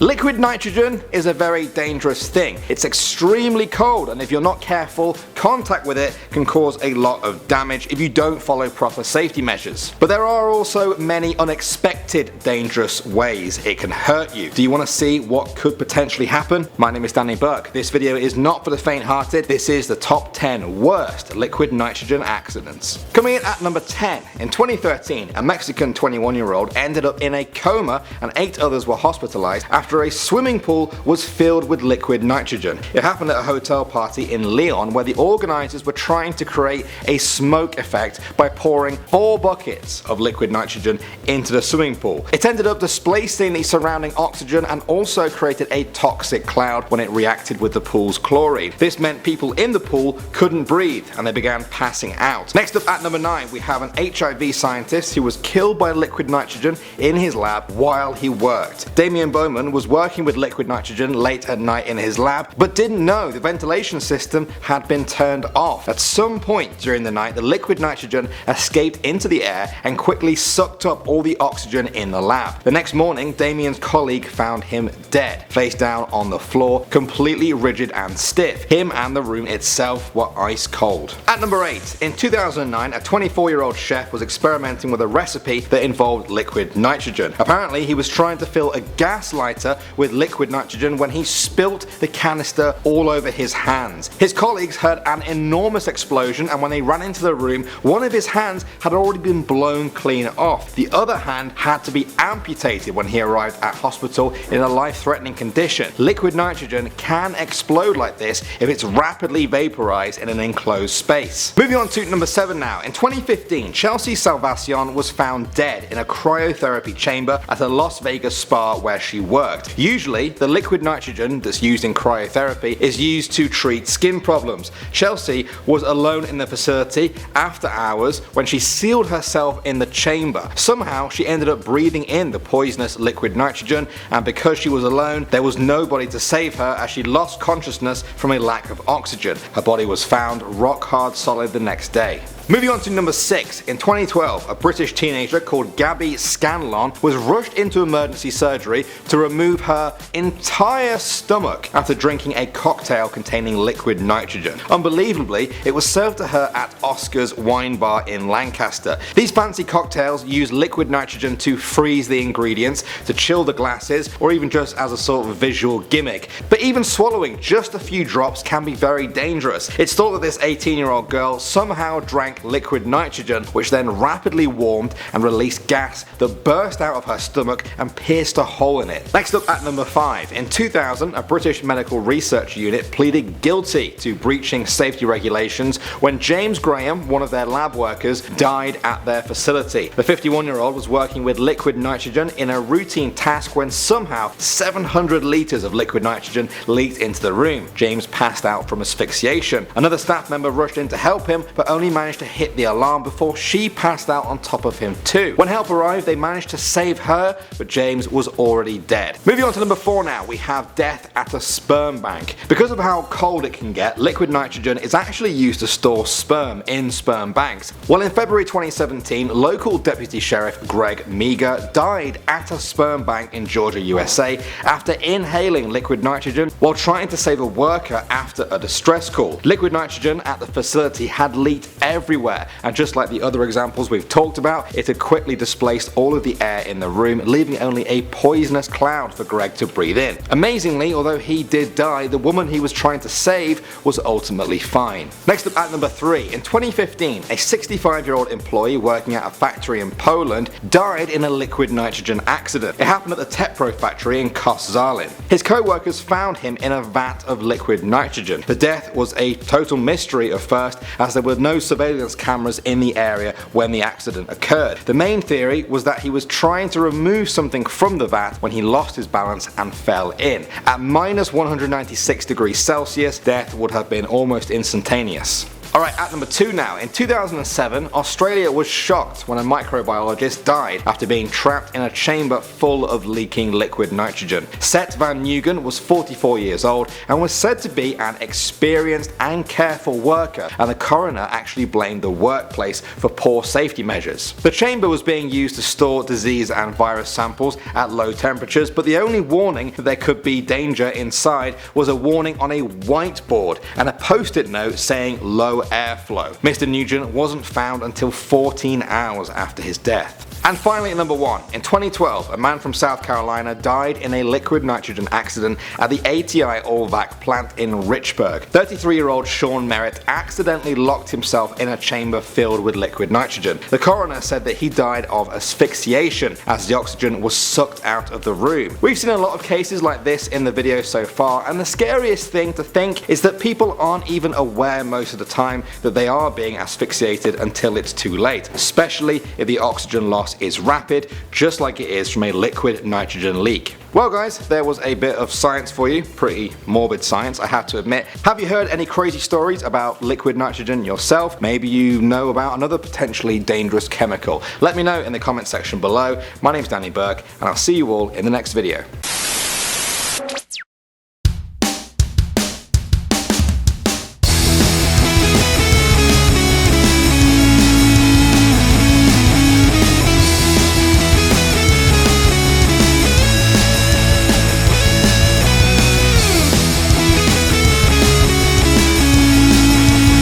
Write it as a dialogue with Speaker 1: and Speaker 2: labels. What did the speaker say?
Speaker 1: Liquid nitrogen is a very dangerous thing. It's extremely cold, and if you're not careful, contact with it can cause a lot of damage if you don't follow proper safety measures. But there are also many unexpected dangerous ways it can hurt you. Do you want to see what could potentially happen? My name is Danny Burke. This video is not for the faint-hearted. This is the top 10 worst liquid nitrogen accidents. Coming in at number 10, in 2013, a Mexican 21-year-old ended up in a coma and 8 others were hospitalized after a swimming pool was filled with liquid nitrogen. It happened at a hotel party in Leon where the organizers were trying to create a smoke effect by pouring 4 buckets of liquid nitrogen into the swimming pool. It ended up displacing the surrounding oxygen and also created a toxic cloud when it reacted with the pool's chlorine. This meant people in the pool couldn't breathe and they began passing out. Next up at number 9, we have an HIV scientist who was killed by liquid nitrogen in his lab while he worked. Damian Bowman was working with liquid nitrogen late at night in his lab, but didn't know the ventilation system had been turned off. At some point during the night, the liquid nitrogen escaped into the air and quickly sucked up all the oxygen in the lab. The next morning, Damian's colleague found him dead, face down on the floor, completely rigid and stiff. Him and the room itself were ice cold. At number 8, in 2009, a 24-year-old chef was experimenting with a recipe that involved liquid nitrogen. Apparently, he was trying to fill a gas lighter with liquid nitrogen when he spilt the canister all over his hands. His colleagues heard an enormous explosion, and when they ran into the room, one of his hands had already been blown clean off. The other hand had to be amputated when he arrived at hospital in a life-threatening condition. Liquid nitrogen can explode like this if it's rapidly vaporized in an enclosed space. Moving on to number 7 now. In 2015, Chelsea Salvacion was found dead in a cryotherapy chamber at a Las Vegas spa where she worked. Usually, the liquid nitrogen that's used in cryotherapy is used to treat skin problems. Chelsea was alone in the facility after hours when she sealed herself in the chamber. Somehow, she ended up breathing in the poisonous liquid nitrogen, and because she was alone, there was nobody to save her as she lost consciousness from a lack of oxygen. Her body was found rock hard solid the next day. Moving on to number 6, in 2012, a British teenager called Gabby Scanlon was rushed into emergency surgery to remove her entire stomach after drinking a cocktail containing liquid nitrogen. Unbelievably, it was served to her at Oscar's wine bar in Lancaster. These fancy cocktails use liquid nitrogen to freeze the ingredients, to chill the glasses, or even just as a sort of visual gimmick. But even swallowing just a few drops can be very dangerous. It's thought that this 18-year-old girl somehow drank liquid nitrogen, which then rapidly warmed and released gas that burst out of her stomach and pierced a hole in it. Next up at number 5, in 2000, a British medical research unit pleaded guilty to breaching safety regulations when James Graham, one of their lab workers, died at their facility. The 51-year-old was working with liquid nitrogen in a routine task when somehow 700 litres of liquid nitrogen leaked into the room. James passed out from asphyxiation. Another staff member rushed in to help him, but only managed to hit the alarm before she passed out on top of him too. When help arrived, they managed to save her, but James was already dead. Moving on to number 4 now, we have death at a sperm bank. Because of how cold it can get, liquid nitrogen is actually used to store sperm in sperm banks. Well, in February 2017, local Deputy Sheriff Greg Meager died at a sperm bank in Georgia, USA after inhaling liquid nitrogen while trying to save a worker after a distress call. Liquid nitrogen at the facility had leaked everywhere, and just like the other examples we've talked about, it had quickly displaced all of the air in the room, leaving only a poisonous cloud for Greg to breathe in. Amazingly, although he did die, the woman he was trying to save was ultimately fine. Next up at number 3, in 2015, a 65-year-old employee working at a factory in Poland died in a liquid nitrogen accident. It happened at the Tetro factory in Koszalin. His co-workers found him in a vat of liquid nitrogen. The death was a total mystery at first, as there were no surveillance cameras in the area when the accident occurred. The main theory was that he was trying to remove something from the vat when he lost his balance and fell in. At minus 196 degrees Celsius, death would have been almost instantaneous. Alright, at number 2 now. In 2007, Australia was shocked when a microbiologist died after being trapped in a chamber full of leaking liquid nitrogen. Seth Van Nugen was 44 years old and was said to be an experienced and careful worker, and the coroner actually blamed the workplace for poor safety measures. The chamber was being used to store disease and virus samples at low temperatures, but the only warning that there could be danger inside was a warning on a whiteboard and a post-it note saying low airflow. Mr. Nugent wasn't found until 14 hours after his death. And finally at number 1, in 2012, a man from South Carolina died in a liquid nitrogen accident at the ATI Allvac plant in Richburg. 33-year-old Sean Merritt accidentally locked himself in a chamber filled with liquid nitrogen. The coroner said that he died of asphyxiation as the oxygen was sucked out of the room. We've seen a lot of cases like this in the video so far, and the scariest thing to think is that people aren't even aware most of the time that they are being asphyxiated until it's too late, especially if the oxygen loss is rapid, just like it is from a liquid nitrogen leak. Well guys, there was a bit of science for you, pretty morbid science I have to admit. Have you heard any crazy stories about liquid nitrogen yourself? Maybe you know about another potentially dangerous chemical. Let me know in the comment section below. My name's Danny Burke and I'll see you all in the next video.